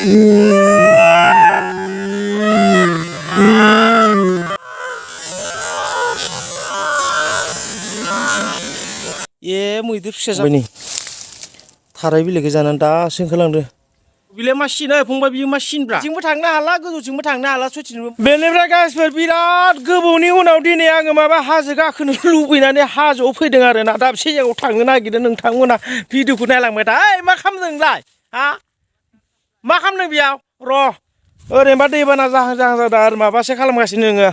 ए मैदेर फिसा जाबाय नै थाराय बिलाइखौ जानानै दासो ओंखारलांदों बिलाय मा सिन फंबाय बियो मा सिनब्रा जोंबो थांनो हाला गोजौथिंबो थांनो हाला सथिनोबो बेनिफ्राय गासिबो बिराद गोबावनि उनाव दिनै आङो माबा हाजो गाखोनो लुबैनानै हाजोआव फैदों आरो ना दाबसे जायगायाव थांनो नागिरदों नोंथांमोना भिडिअखौ नायलांबाय था ओइ मा खालामदों नोंलाय हा मा खालामदों बेयाव र' ओरैनोबा दैबाना जाहां जादों आरो माबासो खालामगासिनो नोङो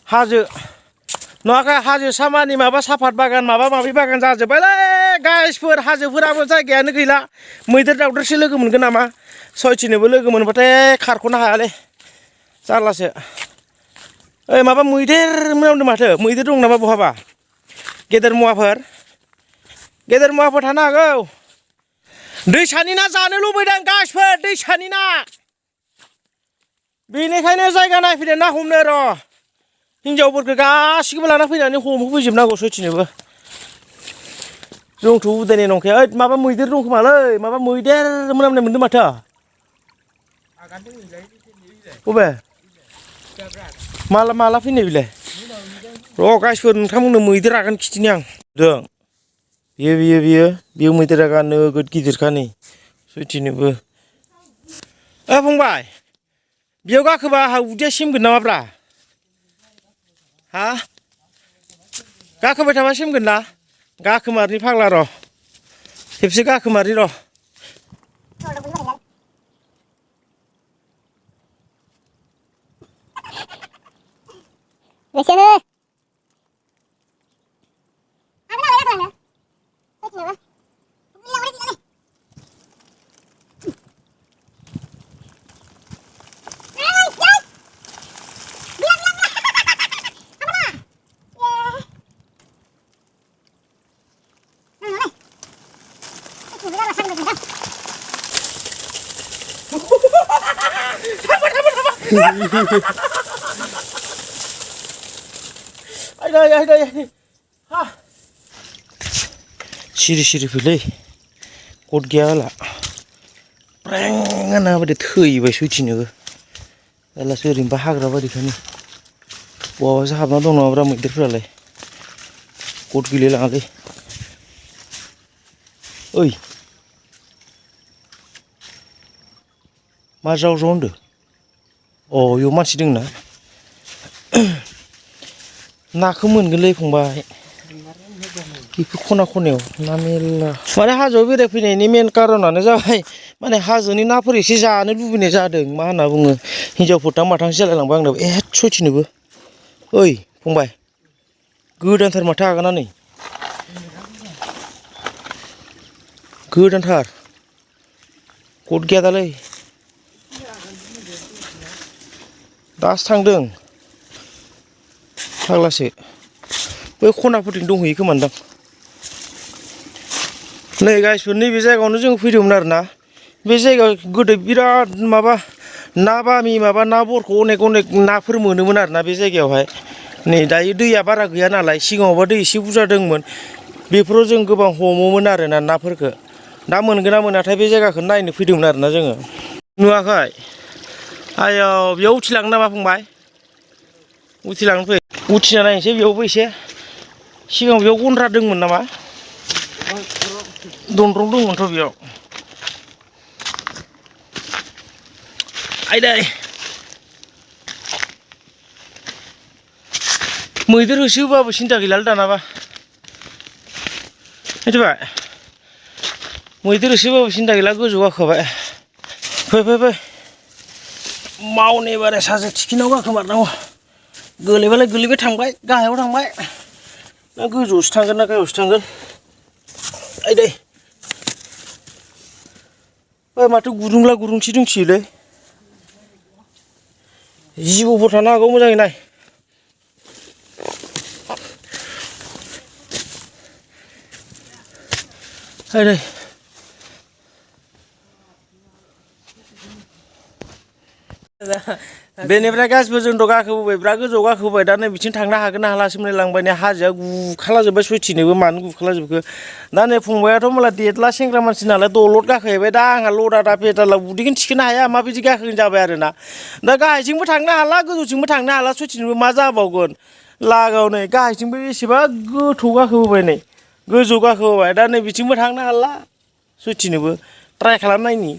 हाजो नङाखै हाजो सामानि माबा साफात बागान माबा माबि बागान जाजोब्बायलै गाइसफोर हाजोफोराबो जायगायानो गैला मैदेर दावदेरसो लोगो मोनगोन नामा सयथिनोबो लोगो मोनबाथाय खारख'नो हायालै जारलासो ओइ माबा मैदेर मोनामदों माथो मैदेर दं नामा बहाबा गेदेर मुवाफोर थानो हागौ दैसानि ना जानो लुबैदों गाइसफोर दैसानि ना बेनिखायनो जायगा नायफैदों ना हमनो र' हिनजावफोरखौ गासिखौबो लाना फैनानै हमहोफैजोबनांगौ सयथिनोबो जोंथ' उदायनाय नंखाया ओइ माबा मैदेर दं खोमालै माबा मैदेर मोनामनाय मोनदों माथो बबे माला फैनाय बिलाय र' गाइसफोर नोंथांमोननो मैदेर आगान खिथिनि आं दों बियो मैदेर आगान नोगोद गिदिरखा नै सयथिनोबो ओ फंबाय बेयाव गाखोबा आंहा उदैया सिमगोन नामाब्रा हा गाखोबाय थाबा सेमगोन ना गाखोमारनि फाग्ला र' खेबसे गाखोमारि र' आयदै सिरि फैलै गद गैया होला ब्रें होनना होबाथाय थैबाय सयथिनोबो जारलासो ओरैनोबा हाग्रा बारिखानि बहाबासो हाबना दं नङाब्रा मैदेरफोरालाय गद गैलायलाङालै ओइ मा ज्राव होनदो अ इयाव मानसि दं ना नाखौ मोनगोनलै फंबाय बेफोर खना खनायाव ना मेरला माने हाजोआव बेरायफैनायनि मेन कारनानो जाबाय माने हाजोनि नाफोर एसे जानो लुबैनाय जादों मा होनना बुङो हिनजावफोरथां माथांसो जालायलांबाय आंनाबो सयथिनोबो ओइ फंबाय गोदानथार माथो आगाना नै गोदानथार गद गैया दालै दासो थांदों फाग्लासो बै खनाफोरथिं दंहैयो खोमादां नै गाइसफोर नैबे जायगायावनो जों फैदोंमोन आरोना बे जायगायाव गोदो बिराद माबा ना बामि माबा ना बरख' अनेक नाफोर मोनोमोन आरोना बे जायगायावहाय नै दायो दैया बारा गैया नालाय सिगाङावबा दै एसे बुरजा दंमोन बेफोराव जों गोबां हमोमोन आरोना नाफोरखौ दा मोनगोन ना मोनाथाय बे जायगाखौ नायनो फैदोंमोन आरोना जोङो नुवाखै आयौ बेयाव उथिलांनो नामा फंबाय उथिलांनो फै उथिना नायनोसै बेयावबो एसे सिगाङाव बेयाव गन्द्रा दंमोन नामा दनदरं दंमोनथ' बेयाव आयदै मैदेर होसोबाबो सिन्था गैलालै दानाबा मिथिबाय मैदेर होसोबाबो सिन्था गैला गोजौआव गाखोबाय फै मावने बारे सासे थिखिनाव गाखोमारनांगौ गोलैबालाय गोलैबाय थांबाय गाहायाव थांबाय ना गोजौआवसो थांगोन ना गाहायावसो थांगोन आयदै ओइ माथो गुदुंला गुदुंथि दंसोयोलै जिबौफोर थानो हागौ मोजाङै नाय आयदै बेनिफ्राय गासिबो जोंथ' गाखोबोबाय बिराद गोजौआव गाखोबोबाय दा नै बिथिं थांनो हागोन ना हालासो मोनलायलांबाय नै हाजोआ गुखालाजोब्बाय सयथिनोबो मानो गुखालाजोबखो दा नै फंबायाथ' माला देदला सेंग्रा मानसि नालाय दलद गाखोहैबाय दा आंहा लदा दा पेदालाव उदैखौनो थिखोनो हाया माबायदि गाखोगोन जाबाय आरोना दा गाहायथिंबो थांनो हाला गोजौथिंबो थांनो हाला सयथिनोबो मा जाबावगोन लागाव नै गाहायथिंबो बेसेबा गोथौ गाखोबोबाय नै गोजौ गाखोबोबाय दा नै बिथिंबो थांनो हाला सयथिनोबो ट्राय खालामनायनि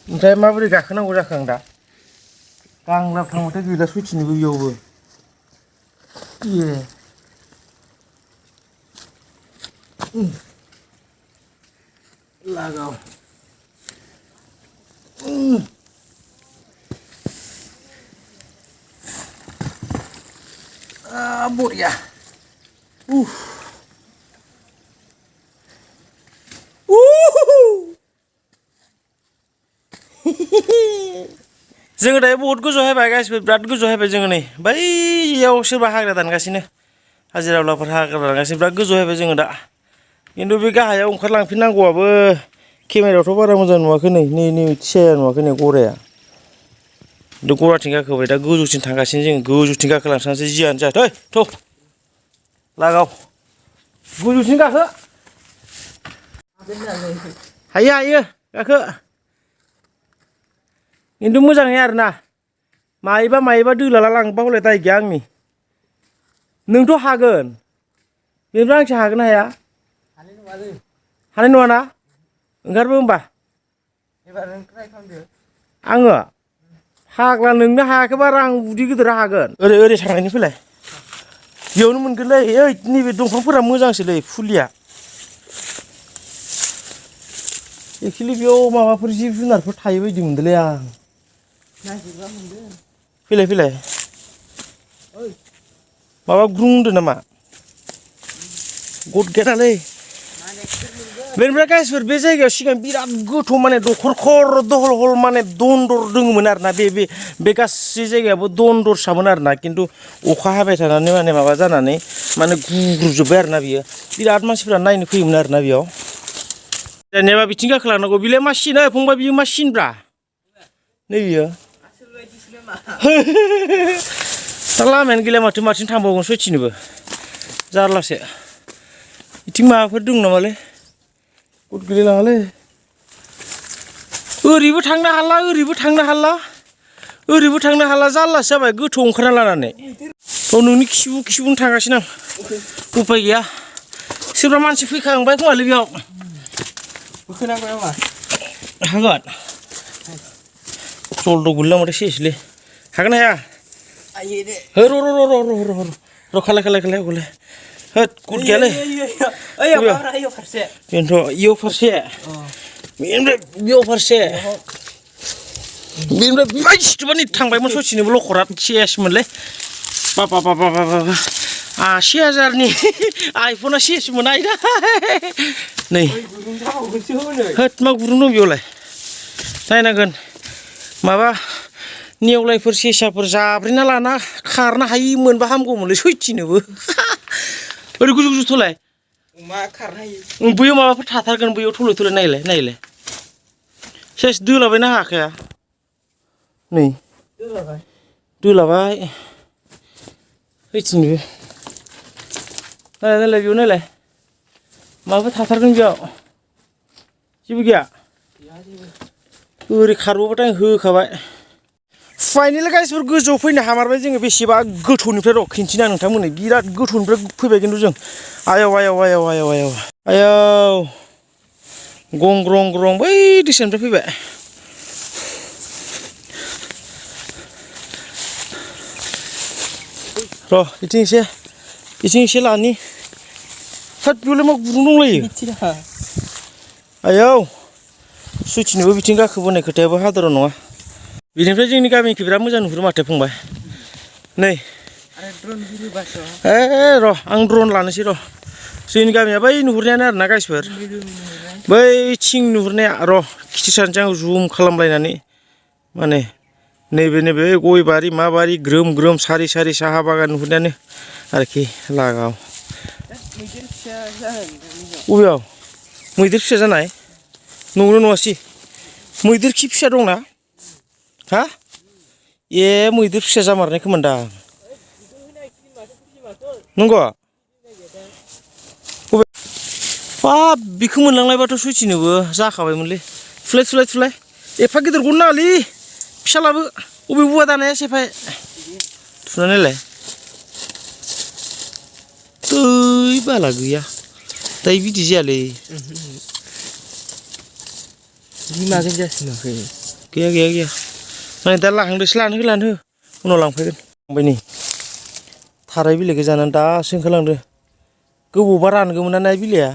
ओमफ्राय माबोरै गाखोनांगौ जाखो आं दा गांलाब थांबाथाय गैला सयथिनोबो बेयावबो लागाव बरिया जोङो दायो बहुद गोजौ हायबाय गासिबो बिराद गोजौ हायबाय जोङो नै बैयाव सोरबा हाग्रा दानगासिनो हाजिरावलाफोर हाग्रा दानगासिनो बिराद गोजौ हायबाय जोङो दा खिन्थु बे गाहायाव ओंखारलांफिननांगौआबो केमेरायावथ' बारा मोजां नुवाखै नै थियाया नुवाखै नै गराया गराथिं गाखोबाय दा गोजौथिं थांगासिनो जोङो गोजौथिं गाखोलांथारनोसै जियानो जा थौ लागाव गोजौथिं गाखो हायो गाखो खिन्थु मोजाङै आरोना मायोबा दोलाला लांबा हले दाय गैया आंनि नोंथ' हागोन बेनिफ्राय आंसो हागोन ना हाया हानाय नङाना ओंखारबो होमबा आङो फाग्ला नोंनो हायाखैबा आं उदै गिदिरा हागोन ओरै थांनायनि फैलाय बेयावनो मोनगोनलै ओइ नैबे दंफांफोरा मोजांसोलै फुलिया एक्सुवेलि बेयाव माबाफोर जिब जुनारफोर थायो बायदि मोनदोंलै आं फैलाय माबा ग्रुंदो नामा गद गेटालै बेनिफ्राय गाइसफोर बे जायगायाव सिगां बिराद गोथौ माने दखरखर दहल माने दन्दर दङमोन आरोना बे गासै जायगायाबो दन्दरसामोन आरोना खिन्थु अखा हाबाय थानानै माने माबा जानानै माने गुग्रुबजोब्बाय आरोना बियो बिराद मानसिफोरा नायनो फैयोमोन आरोना बेयाव जेनेबा बिथिं गाखोलांनांगौ बिलाय मा सिन ओइ फंबाय बियो मा सिनब्रा नै बियो दा लामायानो गैला माथिं थांबावगोन सयथिनोबो जारलासो बिथिं माबाफोर दं नामालै गद गोलैलाङालै ओरैबो थांनो हाला जारलासो जाबाय गोथौ ओंखारना लानानै नोंनि खिबुनो थांगासिनो आं उफाय गैया सोरबा मानसि फैखांबाय खोमालै बेयाव हागोन जलद' गोलैलांबाथाय सेसलै हागोन ना हाया र' खालाय होद गद गैयालै बेनोथ' इयाव फारसे बेनिफ्राय सिथुबानि थांबायमोन सयथिनोबो लखरा सेसमोनलै बाबा 80,000नि आइफना सेसमोन आयदा नै होद मा गुरुं दं बेयावलाय नायनांगोन माबा नेवलायफोर सेसाफोर जाब्रेना लाना खारनो हायि मोनबा हामगौमोनलै सयथिनोबो ओरै गोजौ मा खारनो हायो बैयाव माबाफोर थाथारगोन बैयाव थले नायलाय सेस दोलाबायना हाखाया नै दोलाबाय सयथिनोबो नायलाय बेयाव नायलाय माबाफोर थाथारगोन बेयाव जेबो गैया ओरै खारबोबाथाय आं होखाबाय फाइनेलि गाइसफोर गोजौआव फैनो हामारबाय जोङो बेसेबा गोथौनिफ्राय र' खिन्थिना नोंथांमोननो बिराद गोथौनिफ्राय फैबाय खिन्थु जों आयौ गंग्रं बै दैसानिफ्राय फैबाय र' बिथिं एसे लानि होद बेयावलाय मा गुरुं दंलायो आयौ सयथिनोबो बिथिं गाखोबोनाय खोथायाबो हादर नङा बेनिफ्राय जोंनि गामिखौ बिराद मोजां नुहुरो माथो फंबाय नै र' आं ड्रन लानोसै र' जोंनि गामिया बै नुहुरनायानो आरोना गाइसफोर बै थिं नुहुरनाया र' खिथिसानोसै आं जुम खालामलायनानै माने नैबे गय बारि मा बारि ग्रोम सारि साहा बागान नुहुरनायानो आरोखि लागाव बबेयाव मैदेर फिसा जानाय नंगौना नङासै मैदेर खि फिसा दंना हा ए मैदेर फिसा जामारनाय खोमोनदां नंगौ बाब बिखौ मोनलांलायबाथ' सयथिनोबो जाखाबायमोनलै थुलाय एफा गिदिर गन नाङालै फिसालाबो अबे बुवा दानाया सेफाय थुनानैलाय दै बाला गैया दायो बिदि जायालै बिमागोन जासिनाखै गैया नाय दा लाहांदोसो लानो हो उनाव लांफैगोन फंबाय नै थाराय बिलाइखौ जानानै दासो ओंखारलांदो गोबावबा रानगौमोन ना बिलाइआ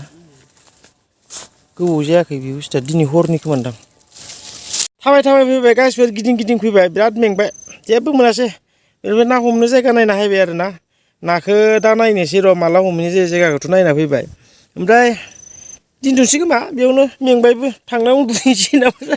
गोबाव जायाखै बे बुस्थुआ दिनै हरनि खोमानदां थाबाय फैबाय गासिबो गिदिं फैबाय बिराद मेंबाय जेबो मोनासै ओरैनो ना हमनो जायगा नायना हायबाय आरो ना नाखौ दा नायनोसै र' माला हमहैनाय जायो जायगाखौथ' नायना फैबाय ओमफ्राय दोनथ'नोसै खोमा बेयावनो मेंबायबो थांना उन्दुहैनोसै नामा